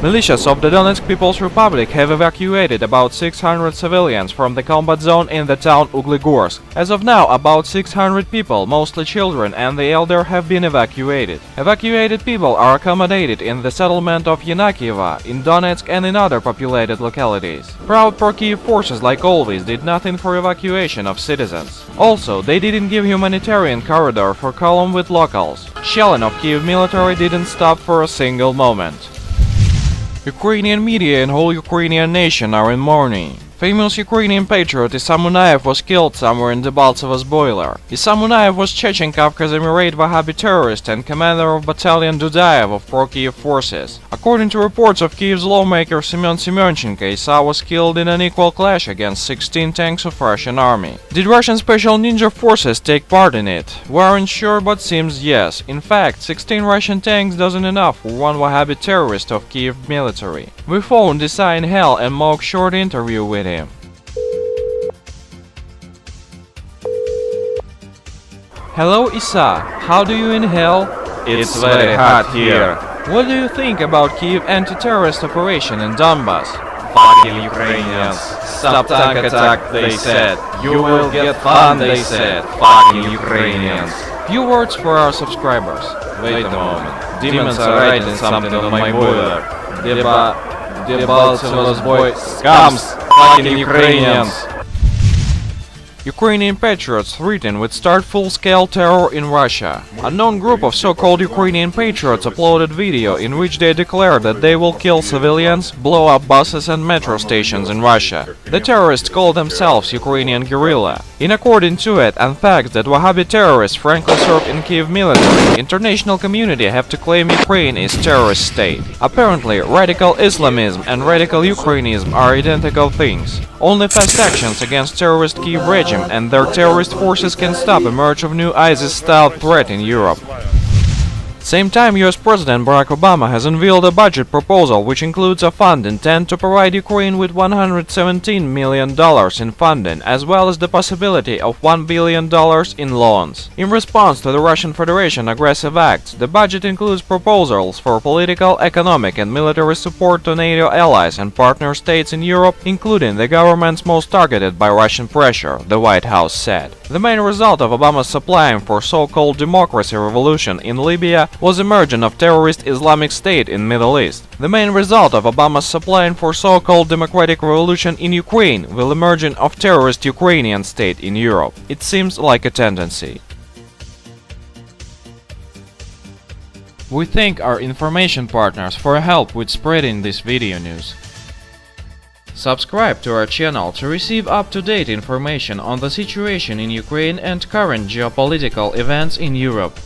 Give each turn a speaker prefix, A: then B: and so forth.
A: Militias of the Donetsk People's Republic have evacuated about 600 civilians from the combat zone in the town Uglegorsk. As of now, about 600 people, mostly children and the elder, have been evacuated. Evacuated people are accommodated in the settlement of Yenakieva, in Donetsk and in other populated localities. Proud pro-Kiev forces, like always, did nothing for evacuation of citizens. Also, they didn't give humanitarian corridor for column with locals. Shelling of Kiev military didn't stop for a single moment. Ukrainian media and whole Ukrainian nation are in mourning. Famous Ukrainian patriot Issam Munayev was killed somewhere in Debaltsevo's boiler. Issam Munayev was Chechen Kavkaz Emirate Wahhabi terrorist and commander of battalion Dudayev of pro-Kiev forces. According to reports of Kiev's lawmaker Semyon Semyonchenko, Issa was killed in an equal clash against 16 tanks of Russian army. Did Russian special ninja forces take part in it? We aren't sure, but seems yes. In fact, 16 Russian tanks doesn't enough for one Wahhabi terrorist of Kiev military. We phoned Issa in hell and mock short interview with him. Hello Issa, how do you in hell?
B: It's very hot here.
A: What do you think about Kiev anti-terrorist operation in Donbass?
B: Fucking Ukrainians. Stop tank attack, they said. You will get fun, they said. Fucking Ukrainians.
A: Few words for our subscribers.
B: Wait a moment. Demons are writing something on my boiler. Debaltsevo's boy scums. Fucking Ukrainians.
A: Ukrainian patriots threaten with start full-scale terror in Russia. A known group of so-called Ukrainian patriots uploaded video in which they declare that they will kill civilians, blow up buses and metro stations in Russia. The terrorists call themselves Ukrainian guerrilla. In accordance to it and facts that Wahhabi terrorists frankly serve in Kiev military, international community have to claim Ukraine is terrorist state. Apparently, radical Islamism and radical Ukrainism are identical things. Only fast actions against terrorist Kiev regime and their terrorist forces can stop emerge of new ISIS-style threat in Europe. Same time, US President Barack Obama has unveiled a budget proposal which includes a fund intent to provide Ukraine with $117 million in funding, as well as the possibility of $1 billion in loans. In response to the Russian Federation aggressive acts, the budget includes proposals for political, economic and military support to NATO allies and partner states in Europe, including the governments most targeted by Russian pressure, the White House said. The main result of Obama's supplying for so-called democracy revolution in Libya was emergence of terrorist Islamic State in Middle East. The main result of Obama's supplying for so-called democratic revolution in Ukraine will emergence of terrorist Ukrainian state in Europe. It seems like a tendency. We thank our information partners for help with spreading this video news. Subscribe to our channel to receive up-to-date information on the situation in Ukraine and current geopolitical events in Europe.